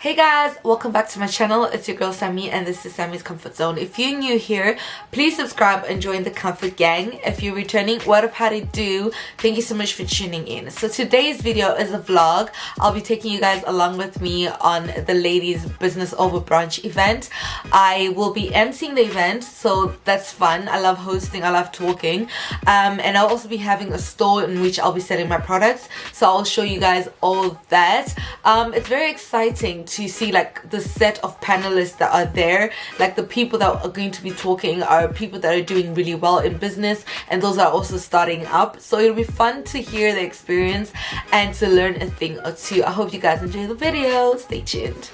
Hey guys, welcome back to my channel. It's your girl Sammy and this is Sammy's Comfort Zone. If you're new here, please subscribe and join the Comfort Gang. If you're returning, what up, how do you do? Thank you so much for tuning in. So today's video is a vlog. I'll be taking you guys along with me on the ladies business over brunch event. I will be emceeing the event, so that's fun. I love hosting, I love talking, and I'll also be having a store in which I'll be selling my products, so I'll show you guys all of that. It's very exciting to see like the set of panelists that are there. Like the people that are going to be talking are people that are doing really well in business, and those are also starting up, so it'll be fun to hear the experience and to learn a thing or two. I hope you guys enjoy the video. Stay tuned.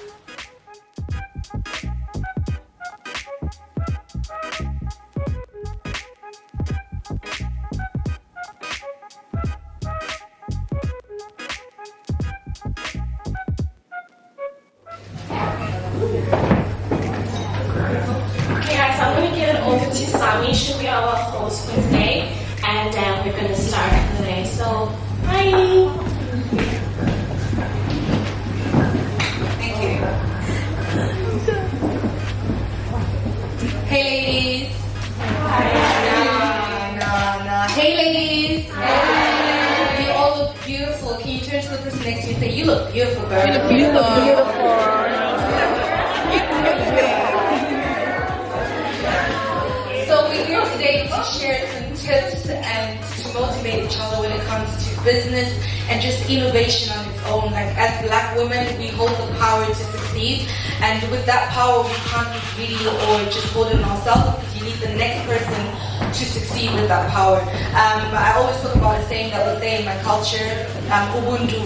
Sammy should be our host for today, and we're going to start today. So, hi! Thank you. Hey ladies! Hi! Nah. Hey ladies! Hi. You all look beautiful. Can you turn to the person next to you and say, you look beautiful, girl? You look beautiful. Today to share some tips and to motivate each other when it comes to business and just innovation on its own. Like as Black women, we hold the power to succeed, and with that power we can't be greedy or just hold it on ourselves, because you need the next person to succeed with that power. I always talk about a saying that we say in my culture, Ubuntu,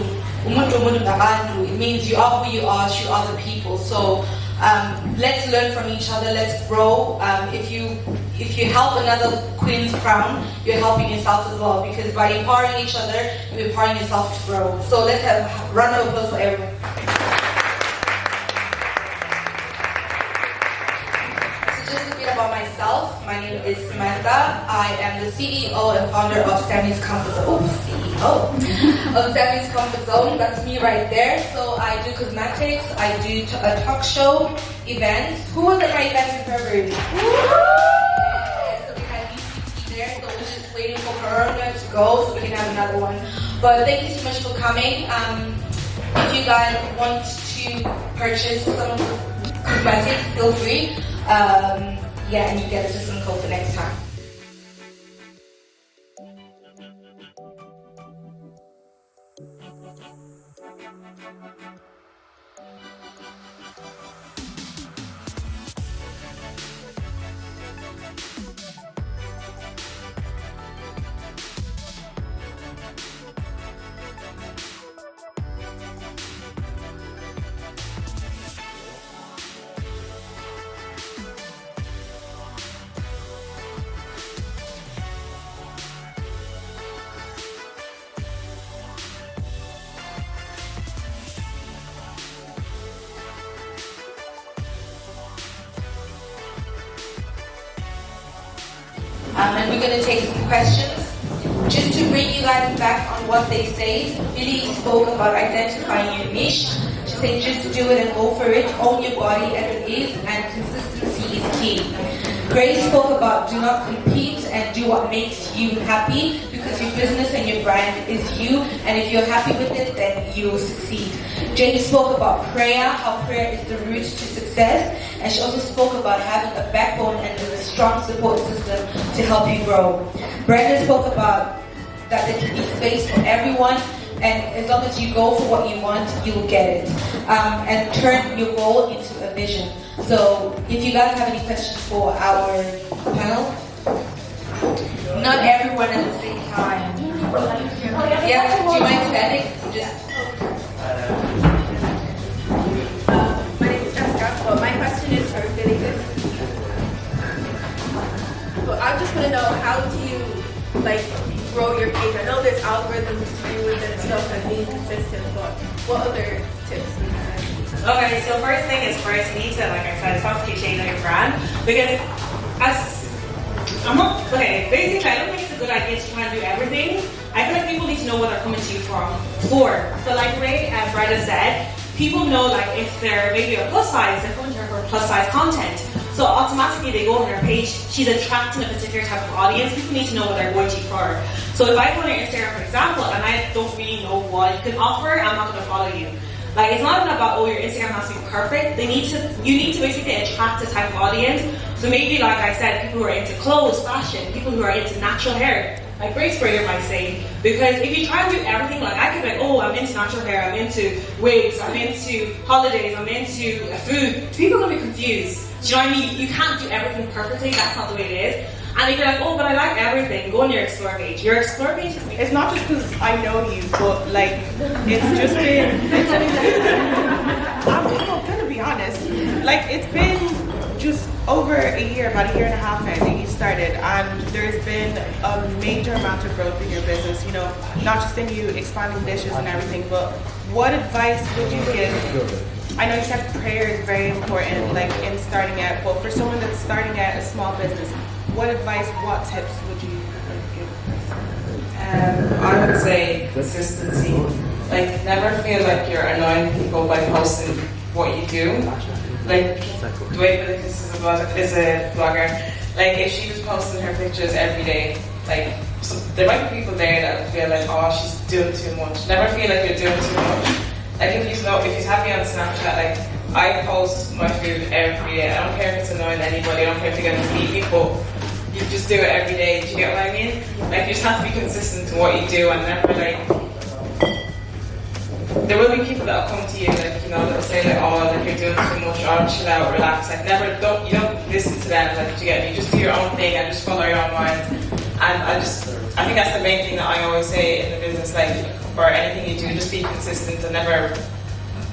umuntu ngabantu. It means you are who you are through other people. So let's learn from each other, let's grow. If you help another queen's crown, you're helping yourself as well, because by empowering each other, you're empowering yourself to grow. So let's have a round of applause for everyone. So just a bit about myself. My name is Samantha. I am the CEO and founder of Sammy's Comfort Zone. Of Sammy's Comfort Zone. That's me right there. So I do cosmetics, I do a talk show, events. Who was at my event in February? So we're just waiting for Corona to go so we can have another one. But thank you so much for coming. If you guys want to purchase some cosmetics, feel free. And you get a discount code for next time. And we're going to take some questions. Just to bring you guys back on what they say, Billy spoke about identifying your niche. She said just do it and go for it, own your body as it is, and consistency is key. Grace spoke about do not compete and do what makes you happy, because your business and your brand is you, and if you're happy with it, then you'll succeed. Jane spoke about prayer, how prayer is the root to success, and she also spoke about having a backbone and a strong support system to help you grow. Brenda spoke about that there can be space for everyone, and as long as you go for what you want, you'll get it. And turn your goal into a vision. So if you guys have any questions for our panel, not everyone at the same time. Yeah, do you mind standing? My name is Jessica, but my question is for Billy. But I just want to know, how do you grow your page? I know there's algorithms to do with it and stuff and being consistent, but what other tips do you have? Okay, so first thing is you need to, like I said, it's not cliche, know your brand, because basically, I don't think it's a good idea to try and do everything. I feel like people need to know what they're coming to you for. So like Ray and Brenda said, people know like if they're maybe a plus size, they're coming to her for plus size content. So automatically they go on her page, she's attracting a particular type of audience. People need to know what they're going to you for. So if I go on your Instagram, for example, and I don't really know what you can offer, I'm not going to follow you. Like, it's not even about, oh, your Instagram has to be perfect. You need to basically attract a type of audience. So maybe, like I said, people who are into clothes, fashion, people who are into natural hair, like Grace Sprayer might say. Because if you try and do everything, like I could be like, oh, I'm into natural hair, I'm into wigs, I'm into holidays, I'm into food. People are going to be confused. Do you know what I mean? You can't do everything perfectly. That's not the way it is. And if you're like, oh, but I like everything, go on your explore page. Your explore page is It's not just because I know you, but like, it's just been, I'm gonna be honest, like it's been just over a year, about a year and a half now that you started, and there's been a major amount of growth in your business, you know, not just in you expanding dishes and everything, but what advice would you give? I know you said prayer is very important, like in starting out, but for someone that's starting out a small business, what advice, what tips would you give? I would say consistency. Like, never feel like you're annoying people by posting what you do. Like, the way that this is a blogger, like if she was posting her pictures every day, like so there might be people there that would feel like, oh, she's doing too much. Never feel like you're doing too much. Like if you have me on Snapchat, like I post my food every day. I don't care if it's annoying to anybody. I don't care if you're gonna meet people. You just do it every day. Do you get what I mean? Like you just have to be consistent to what you do, and never like. There will be people that will come to you, like, you know, that will say like, oh, like you're doing too much, or chill out, relax. Like you don't listen to them. Like, do you get me? You just do your own thing and just follow your own mind. And I think that's the main thing that I always say in the business, like, or anything you do, just be consistent and never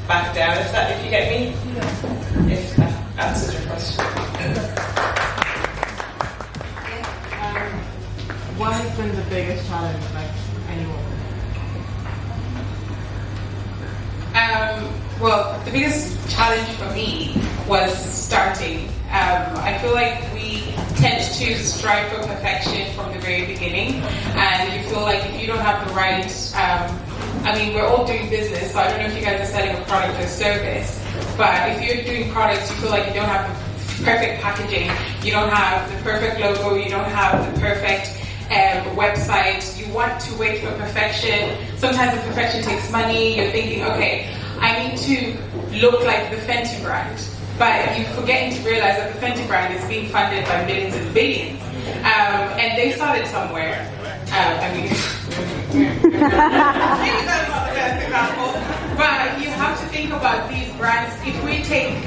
back down. If you get me? Yeah. If that answers your question. What has been the biggest challenge, like, anyone? Well, the biggest challenge for me was starting. I feel like we tend to strive for perfection from the very beginning, and you feel like if you don't have the right, I mean, we're all doing business, so I don't know if you guys are selling a product or service, but if you're doing products, you feel like you don't have the perfect packaging, you don't have the perfect logo, you don't have the perfect website, you want to wait for perfection. Sometimes the perfection takes money. You're thinking, okay, I need to look like the Fenty brand, but you're forgetting to realize that the Fenty brand is being funded by millions and billions, and they started somewhere. I mean, maybe that's not the best example, but you have to think about these brands. If we take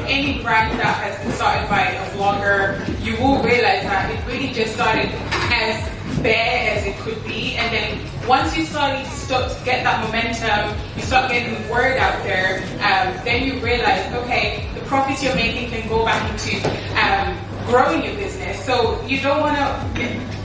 any brand that has been started by a blogger, you will realize that it really just started as bare as it could be, and then once you start to get that momentum, you start getting the word out there, then you realize, okay, the profits you're making can go back into growing your business. So you don't want to,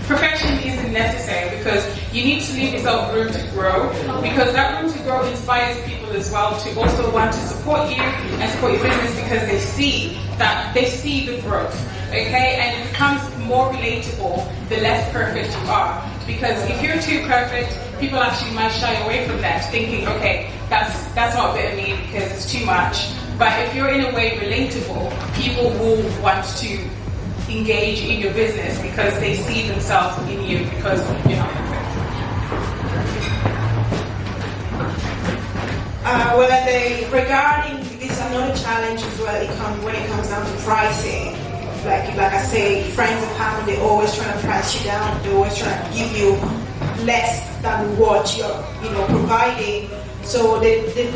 perfection isn't necessary, because you need to leave yourself room to grow, because that room to grow inspires people as well to also want to support you and support your business, because they see the growth, okay? And it becomes more relatable the less perfect you are, because if you're too perfect, people actually might shy away from that, thinking, okay, that's not a bit of me because it's too much. But if you're in a way relatable, people will want to engage in your business because they see themselves in you, because you're not perfect. Regarding this, another challenge as well. When it comes down to pricing. Like I say, friends and family, they're always trying to price you down. They're always trying to give you less than what you're providing. So the tip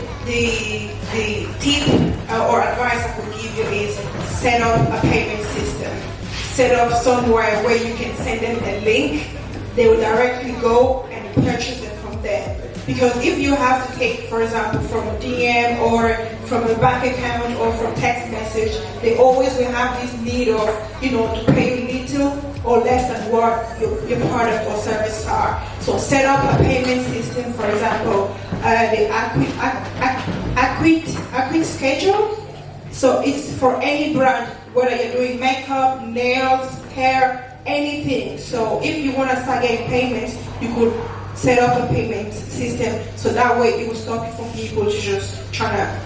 or advice I could give you is set up a payment system. Set up somewhere where you can send them a link. They will directly go and purchase it from there. Because if you have to take, for example, from a DM or from a bank account or from text message, they always will have this need of, to pay you little or less than what your product or service are. So set up a payment system, for example, the Acquit schedule. So it's for any brand, whether you're doing makeup, nails, hair, anything. So if you want to start getting payments, you could set up a payment system so that way it will stop you from people to just trying to,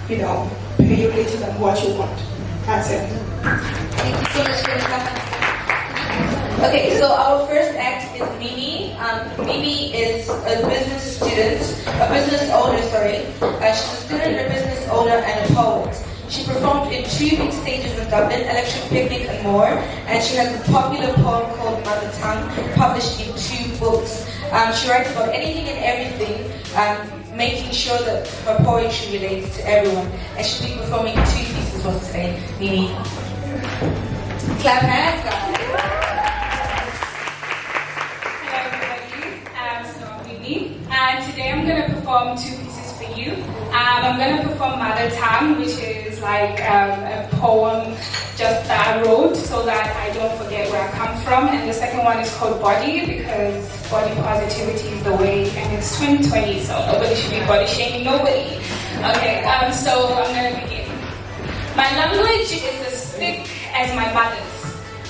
pay you later than what you want. That's it. Thank you so much for that. Okay, so our first act is Mimi. Mimi is a business owner. She's a student, a business owner, and a poet. She performed in 2 big stages in Dublin, Electric Picnic and more, and she has a popular poem called Mother Tongue, published in 2 books. She writes about anything and everything, making sure that her poetry relates to everyone. And she'll be performing 2 pieces for us today. Mimi. Clap hands, guys. And today I'm going to perform 2 pieces for you. I'm going to perform Mother Tongue, which is like a poem just that I wrote so that I don't forget where I come from. And the second one is called Body, because body positivity is the way, and it's 2020, so nobody should be body shaming nobody. Okay, so I'm going to begin. My language is as thick as my mother's.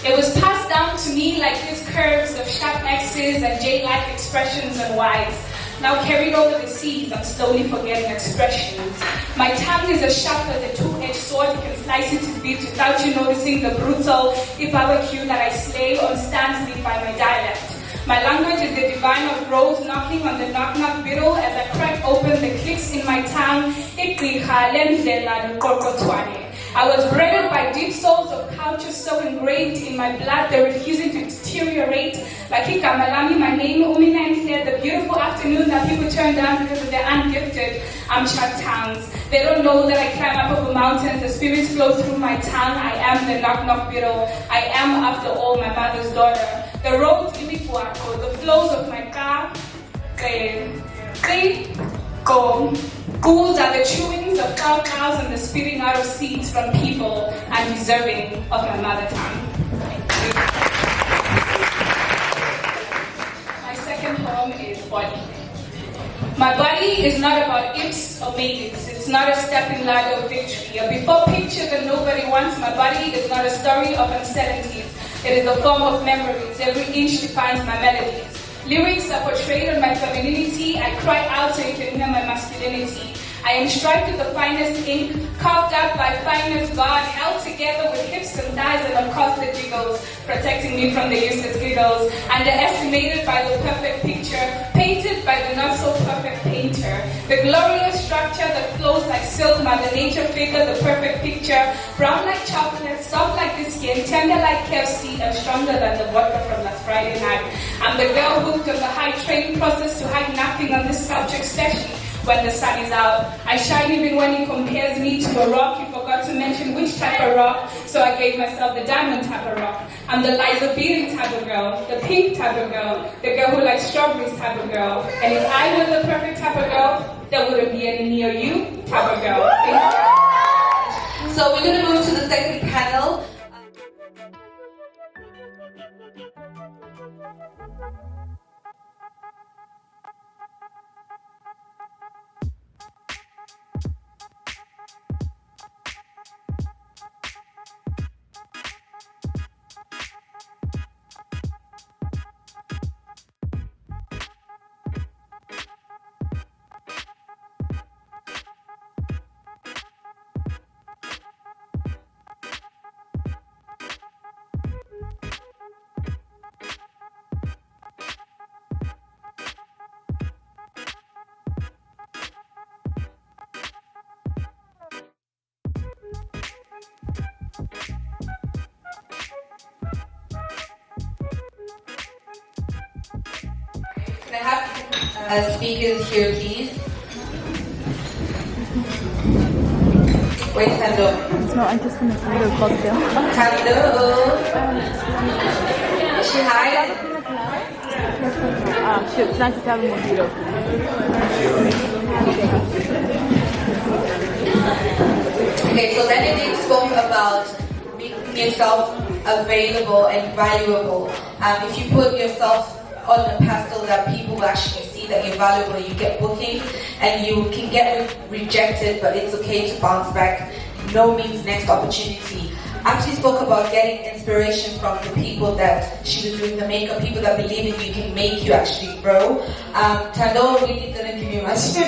It was passed down to me like these curves of sharp X's and J-like expressions and Y's. Now carried over the seas, I'm slowly forgetting expressions. My tongue is as sharp as a 2-edged sword. You can slice it to bits without you noticing the brutal barbecue that I slay on stands lit by my dialect. My language is the divine of rose knocking on the knock-knock biddle as I crack open the clicks in my tongue. I was bred by deep souls of culture so engraved in my blood they're refusing to deteriorate. Like Malami, my name, Umina and here, the beautiful afternoon that people turn down because they're ungifted. I'm Chad Towns. They don't know that I climb up over mountains, the spirits flow through my tongue. I am the knock-knock beetle. I am, after all, my mother's daughter. The roads in Iguaco, the flows of my car, go. Ghouls are the chewings of cows and the spitting out of seeds from people undeserving of my mother tongue. My second poem is Body. My body is not about ifs or maybes. It's not a stepping ladder of victory. A before picture that nobody wants. My body is not a story of uncertainties. It is a form of memories. Every inch defines my melodies. Lyrics are portrayed on my femininity. I cry out so you can hear my masculinity. I am striped with the finest ink, carved out by finest God, held together with hips and thighs and of course the jiggles, protecting me from the useless giggles, underestimated by the perfect picture, painted by the not so perfect painter. The glorious structure that flows like silk, Mother Nature figure, the perfect picture, brown like chocolate, soft like the skin, tender like KFC, and stronger than the vodka from last Friday night. I'm the girl hooked on the high training process to hide nothing on this subject, especially when the sun is out. I shine even when he compares me to a rock. You forgot to mention which type of rock, so I gave myself the diamond type of rock. I'm the Liza Beatty type of girl, the pink type of girl, the girl who likes strawberries type of girl. And if I were the perfect type of girl, there wouldn't be any me or you type of girl. So we're going to move to the second panel. Can I have speakers here, please? Wait, stand up. No, I just want to do a cocktail. Hello. Is she hiding? Shoot, not just having mojito. Okay, so Benedict spoke about making yourself available and valuable. If you put yourself on a pedestal that people actually see that you're valuable, you get booking, and you can get rejected, but it's okay to bounce back. No means next opportunity. actually spoke about getting inspiration from the people that she was doing the makeup, people that believe in you can make you actually grow. Tando really didn't give me much. She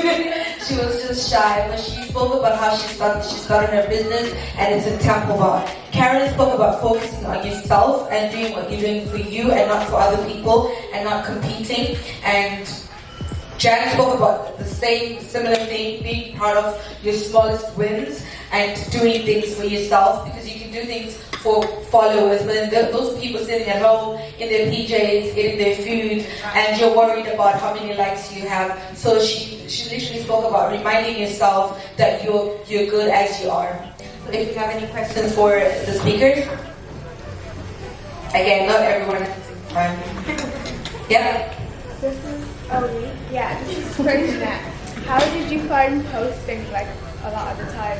was just shy, but she spoke about how she started her business and it's a temple bar. Karen spoke about focusing on yourself and doing what you're doing for you and not for other people and not competing. And Jan spoke about the similar thing, being proud of your smallest wins and doing things for yourself, because you can do things for followers, but then those people sitting at home in their PJs, getting their food, and you're worried about how many likes you have. So she literally spoke about reminding yourself that you're good as you are. So if you have any questions for the speakers, again, not everyone has the same time. Yeah. This is Oli. Yeah, this is Bernadette. How did you find posting like a lot of the time?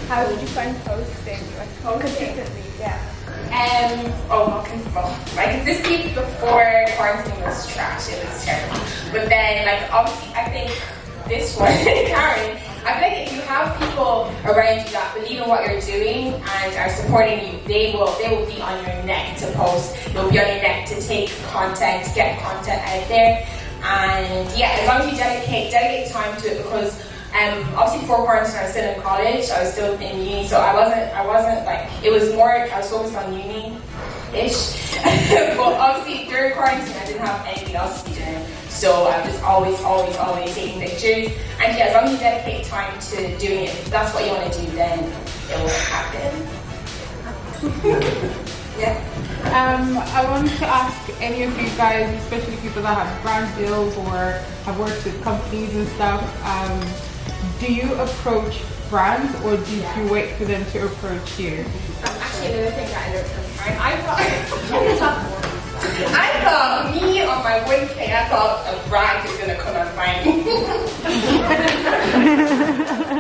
How did you find posting like consistently? Yeah. My consistency before quarantine was trash. It was terrible. But then, like, obviously, I think this one, Karen, I feel like if you have people around you that believe in what you're doing and are supporting you, they will be on your neck to post. They'll be on your neck to take content, get content out there. And yeah, as long as you dedicate time to it, because obviously before quarantine I was still in college, I was still in uni, so I wasn't like, it was more, I was focused on uni-ish. But obviously during quarantine I didn't have anything else to be doing. So I'm just always taking pictures. And yeah, as long as you dedicate time to doing it, if that's what you want to do, then it will happen. Yeah. I wanted to ask any of you guys, especially people that have brand deals or have worked with companies and stuff, do you approach brands or do you wait for them to approach you? Actually, another thing that I learned from Karen, I thought me on my wedding day, I thought a brand was gonna come and find me.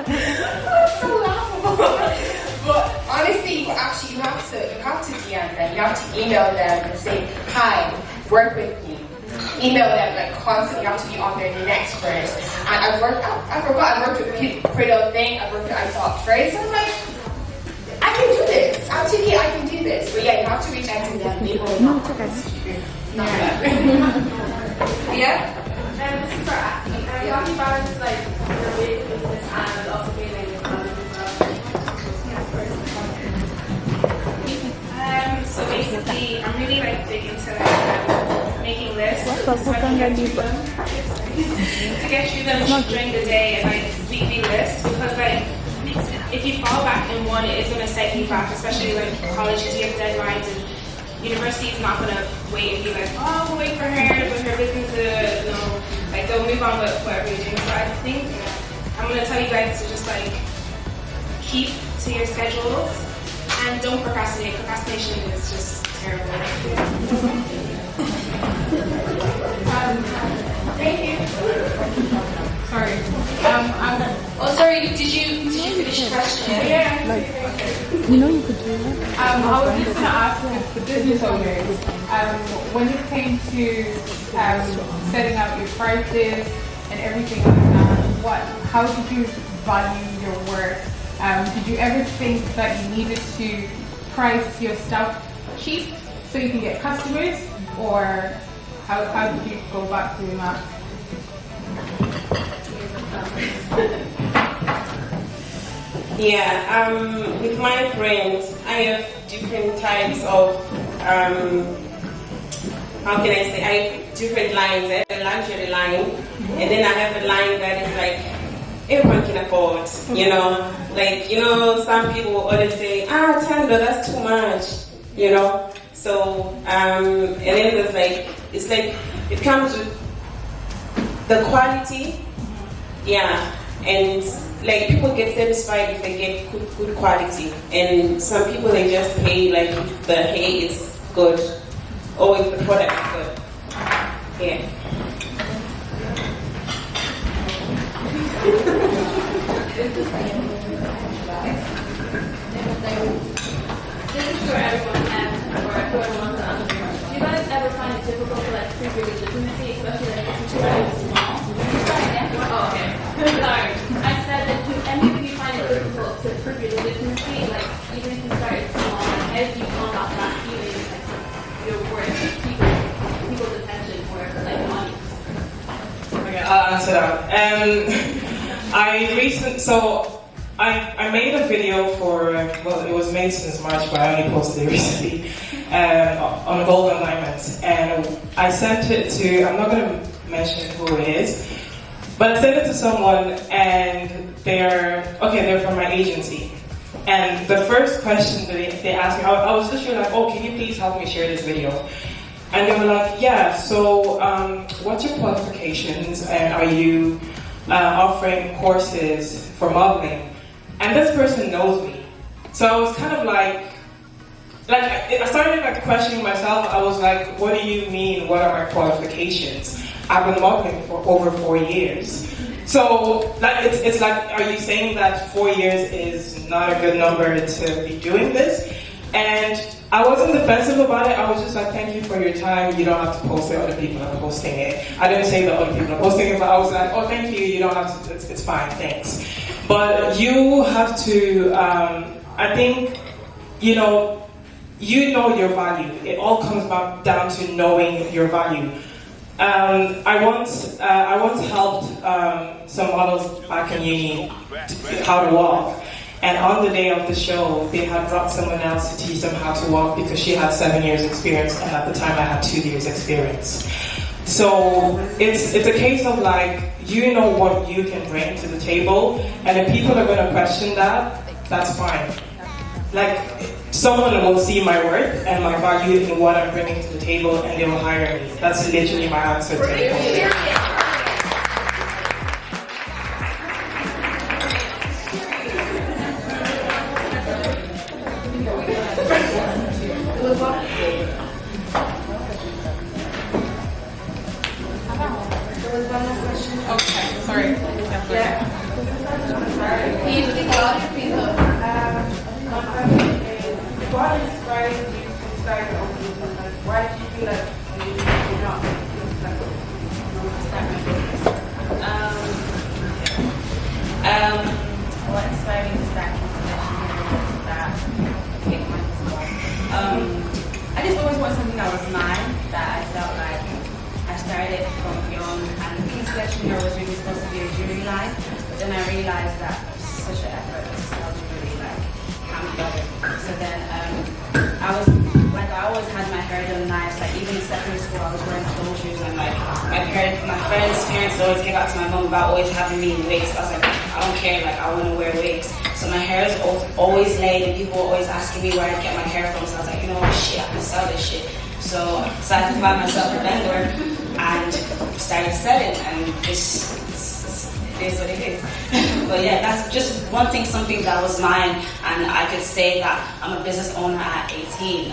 That's so laughable. But honestly, you have to DM them. You have to email them and say, "Hi, work with me." Email them like constantly. You have to be on their next first. And I worked with Pretty Thing. I worked with I Thought First. So I'm like, I can do this. Actually, I can do this. But yeah, you have to reach out to them. They will not. Yeah. And this is for asking. How do you balance like your big business and also being like your family as well? So basically, I'm really like big into making lists so I can get through them. To get through them during the day and like weekly lists, because like if you fall back in one, it is going to set you back, especially like colleges, you have deadlines, and university is not going to wait and be like, oh, we'll wait for her with her business to, like they'll move on with whatever you're doing. So I think I'm going to tell you guys to just like keep to your schedules and don't procrastinate. Procrastination is just terrible. Thank you. Sorry. Sorry, did you finish your question? Yeah. You know you could do that. I was just going to ask the business owners, when it came to setting out your prices and everything like that, how did you value your work? Did you ever think that you needed to price your stuff cheap so you can get customers, or how did you go about doing that? Yeah, with my friends, I have different types of, how can I say, I have different lines. I have a luxury line, and then I have a line that is like, everyone can afford, you know? Like, you know, some people will always say, $10, that's too much, you know? So, and then there's like, it's like, it comes with the quality, yeah, and like people get satisfied if they get good quality, and some people they just pay like if the hair is good or if the product is good. Yeah. This is for everyone or whoever wants to understand. Do you guys ever find it difficult to like prove your legitimacy, especially like if you're small? Oh, okay. Sorry. I said that do any of you find it really difficult to prove your legitimacy. Like, even if you started small, as you unlock that feeling, like, your worth, people's attention or like money. Okay, I'll answer that. I made a video for, well, it was made since March, but I only posted it recently, on golden diamonds. And I sent it to, I'm not going to mention who it is, but I sent it to someone, and they're from my agency. And the first question that they asked me, I was literally like, oh, can you please help me share this video? And they were like, yeah, so what's your qualifications, and are you offering courses for modeling? And this person knows me. So I was kind of like I started like questioning myself. I was like, what do you mean, what are my qualifications? I've been modeling for over 4 years. So like, it's like, are you saying that 4 years is not a good number to be doing this? And I wasn't defensive about it. I was just like, thank you for your time. You don't have to post it. Other people are posting it. I didn't say that other people are posting it, but I was like, oh, thank you. You don't have to. It's fine. Thanks. But you have to. I think, you know your value. It all comes back down to knowing your value. I once helped some models back in uni how to walk. And on the day of the show, they had brought someone else to teach them how to walk because she had 7 years experience, and at the time I had 2 years experience. So it's a case of like, you know what you can bring to the table, and if people are going to question that, that's fine. Like, someone will see my worth and my value in what I'm bringing to the table, and they will hire me. That's literally my answer to it. Okay, sorry. Yeah. Can you speak louder, please? My question is, what inspired you to start your own business? Why did you feel like you're not start my business? What inspired me to start I just always wanted something that was mine, that I felt like I started from young, and King's Collection here was really supposed to be a jewelry line, but then I realized that it was such an effort to sell jewelry, like, come together. So then I always had my hair done nice, like even in secondary school I was wearing closures, and like my friends' parents would always give out to my mom about always having me in wigs. I was like, I don't care, like I want to wear wigs. So my hair is always laid, and people were always asking me where I get my hair from. So I was like, you know what, shit, I can sell this shit. So I decided to find myself a vendor and started selling, and this is what it is. But yeah, that's just one thing, something that was mine, and I could say that I'm a business owner at 18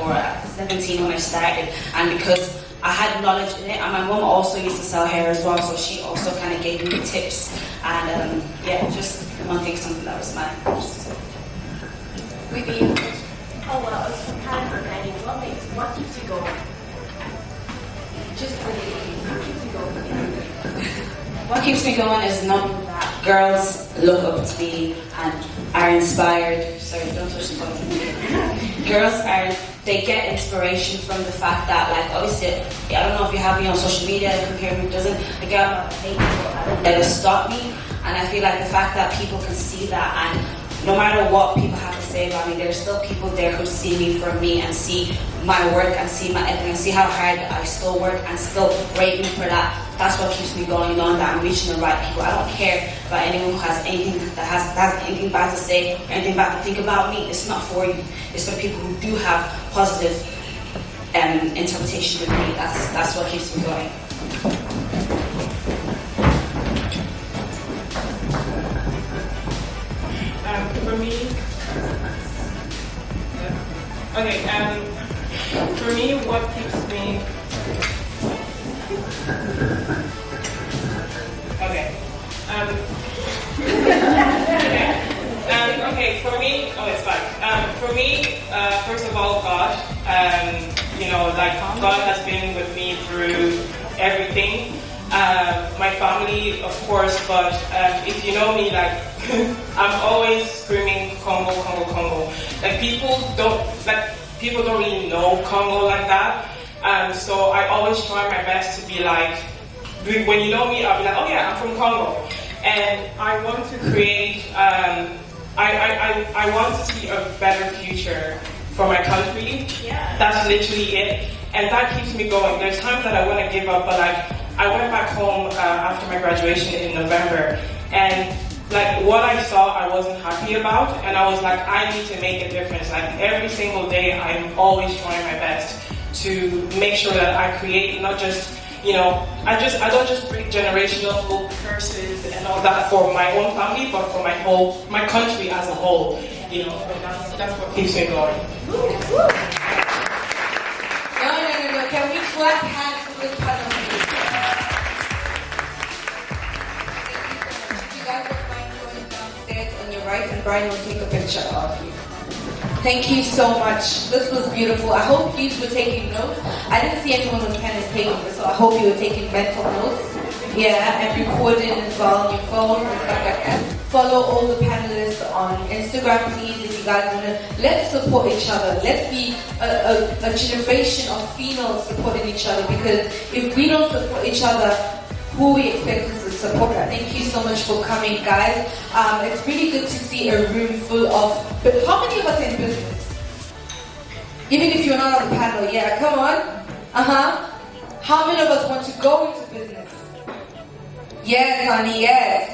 or at 17 when I started, and because I had knowledge in it, and my mom also used to sell hair as well, so she also kind of gave me tips, and yeah, just one thing, something that was mine. Oh well, it's kind of forgetting. What keeps you going? Just what keeps you going? What keeps me going is knowing that girls look up to me and are inspired. Sorry, don't touch the button. Girls they get inspiration from the fact that, like, obviously, I don't know if you have me on social media, if you hear me, doesn't, the girl that will stop me. And I feel like the fact that people can see that, and no matter what people have to say about me, there's still people there who see me for me and see my work and see my effort and see how hard I still work and still rate me for that. That's what keeps me going on, that I'm reaching the right people. I don't care about anyone who has anything that has anything bad to say, or anything bad to think about me. It's not for you. It's for people who do have positive interpretation of me. That's what keeps me going. For me, for me, what keeps me, for me, it's fine. For me, first of all, God, God has been with me through everything. My family, of course, but if you know me, like, I'm always screaming Congo, Congo, Congo. Like people don't really know Congo like that. So I always try my best to be like, when you know me, I'll be like, oh yeah, I'm from Congo. And I want to create, I want to see a better future for my country. Yeah. That's literally it. And that keeps me going. There's times that I want to give up, but like, I went back home after my graduation in November, and like what I saw I wasn't happy about, and I was like, I need to make a difference. Like every single day I'm always trying my best to make sure that I create not just, you know, I don't just break generational curses and all that for my own family, but for my country as a whole. You know, so that's what keeps me going. No. Can we clap hands for this panel, please? You guys don't mind going downstairs on your right, and Brian will take a picture of you. Thank you so much. This was beautiful. I hope you were taking notes. I didn't see anyone with pen and paper, so I hope you were taking mental notes. Yeah, and recording as well on your phone and stuff like that. Follow all the panelists on Instagram, please, if you guys want to. Let's support each other. Let's be a generation of females supporting each other, because if we don't support each other, who we expect to support? Thank you so much for coming, guys. It's really good to see a room full of, but how many of us are in business? Even if you're not on the panel, yeah, come on. How many of us want to go into business? Yes, honey, yes.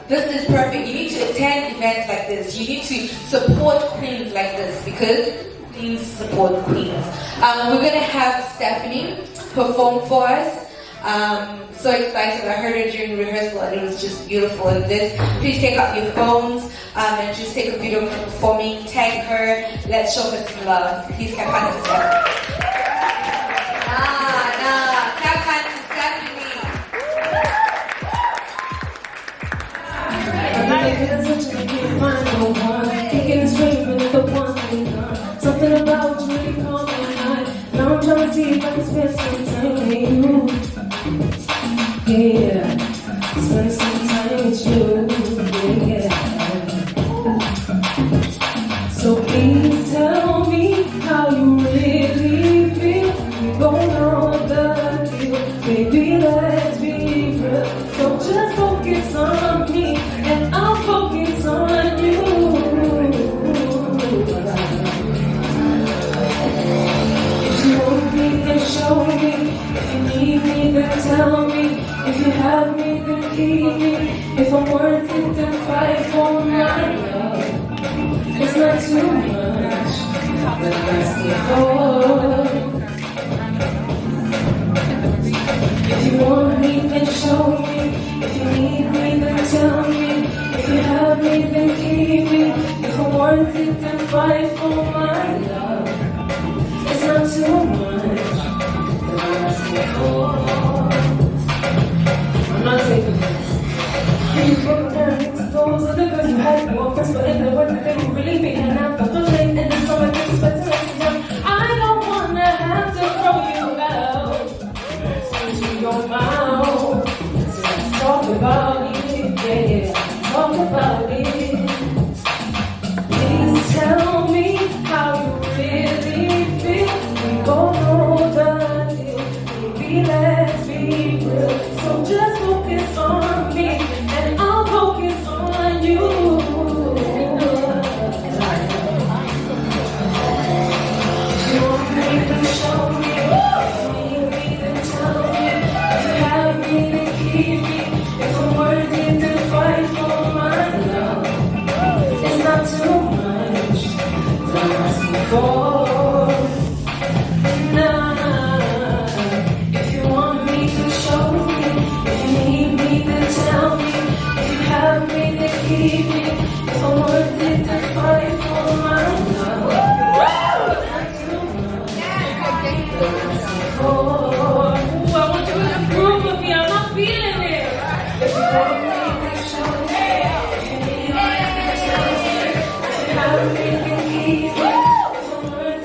This is perfect. You need to attend events like this. You need to support queens like this, because queens support queens. We're going to have Stephanie perform for us. So excited. I heard her during rehearsal and it was just beautiful. And this, please take out your phones and just take a video of her performing. Tag her. Let's show her some love. Please clap hands to Stephanie. Clap hands to Stephanie. Something about you really caught my eye. Now I'm trying to see if I can spend some time with you. Yeah, spend some time with you. Yeah. So please tell me how you really feel. We both know the deal. Baby, let's be real. So just focus on me, and I'll focus on you. Show me, if you need me, then tell me. If you have me, then keep me. If I'm worth it, then fight for my love. It's not too much, but that's before. If you want me, then show me. If you need me, then tell me. If you have me, then keep me. If I'm worth it, then fight for my love. It's not too much. I'm not taking this. You broke down into those other girls you had more friends, but in the words that they were really big, and I got the lane, and then so I get respect to us. I don't wanna have to throw you out into your mouth. So let's talk about it, yeah, talk about it. Please tell me how you really feel. We both know the let's be real. So just focus on me, and I'll focus on you. If you want me, then show me. If you need me, then tell me. If you have me, then keep me. If I'm worthy, then fight for my love. It's not too much to ask for. Keep me. If I'm worth it, then fight for my love. I want you to approve of me. I'm not feeling it. If you want me, then show me. If you need me, then tell me. If you have me, then keep me. If I'm worth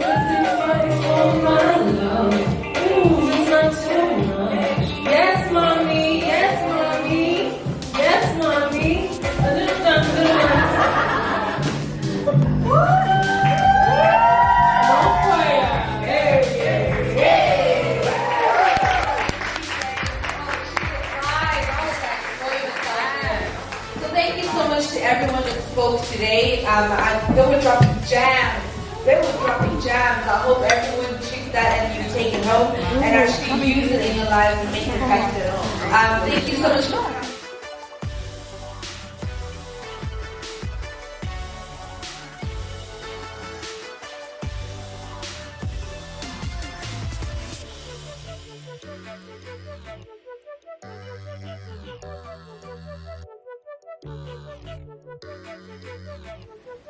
jams. I hope everyone took that and you take it home and actually use it in your life and make it effective. Thank you so much for coming.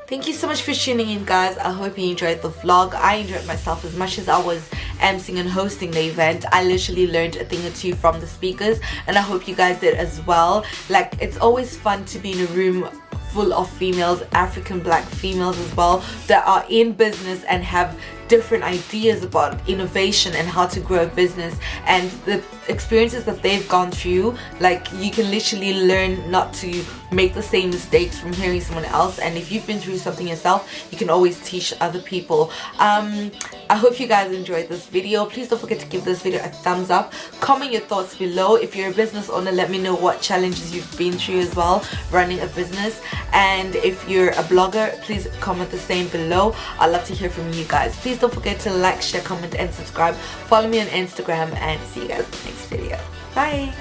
Thank you so much for tuning in, guys. I hope you enjoyed the vlog. I enjoyed myself as much as I was emceeing and hosting the event. I literally learned a thing or two from the speakers, and I hope you guys did as well. Like, it's always fun to be in a room full of females, African black females as well, that are in business and have different ideas about innovation and how to grow a business, and the experiences that they've gone through. Like, you can literally learn not to make the same mistakes from hearing someone else, and if you've been through something yourself, you can always teach other people. I hope you guys enjoyed this video. Please don't forget to give this video a thumbs up. Comment your thoughts below. If you're a business owner, let me know what challenges you've been through as well running a business, and if you're a blogger, please comment the same below. I'd love to hear from you guys. Please don't forget to like, share, comment, and subscribe. Follow me on Instagram, and see you guys in the next video. Bye.